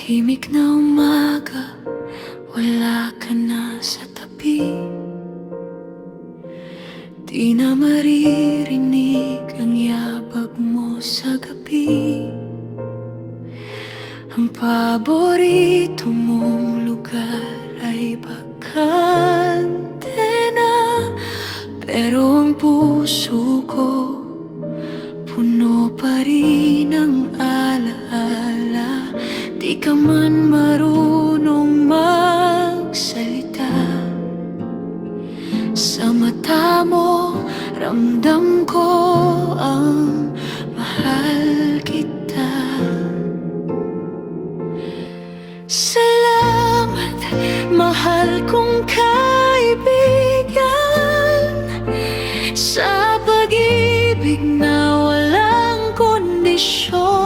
Tahimik na umaga, wala ka na sa tabi. Di na maririnig ang yabag mo sa gabi. Ang paborito mong lugar ay bakante na, pero ang puso ko puno pa rin ng alaala. Di ka man marunong magsalita, sa mata mo ramdam ko ang mahal kita. Salamat, mahal kong kaibigan, sa pag-ibig na walang kondisyon.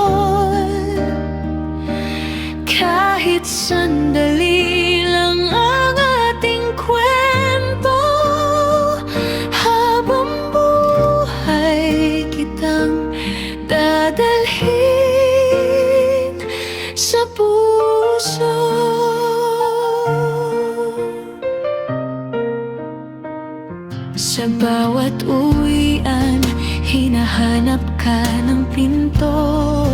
Kahit sandali lang ang ating kwento, habang buhay kitang dadalhin sa puso. Sa bawat uwian, hinahanap ka ng pinto.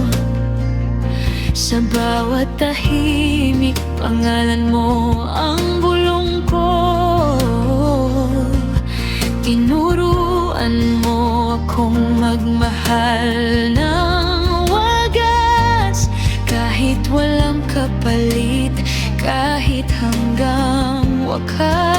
Sa bawat tahimik, pangalan mo ang bulong ko. Tinuruan mo akong magmahal ng wagas, kahit walang kapalit, kahit hanggang wakas.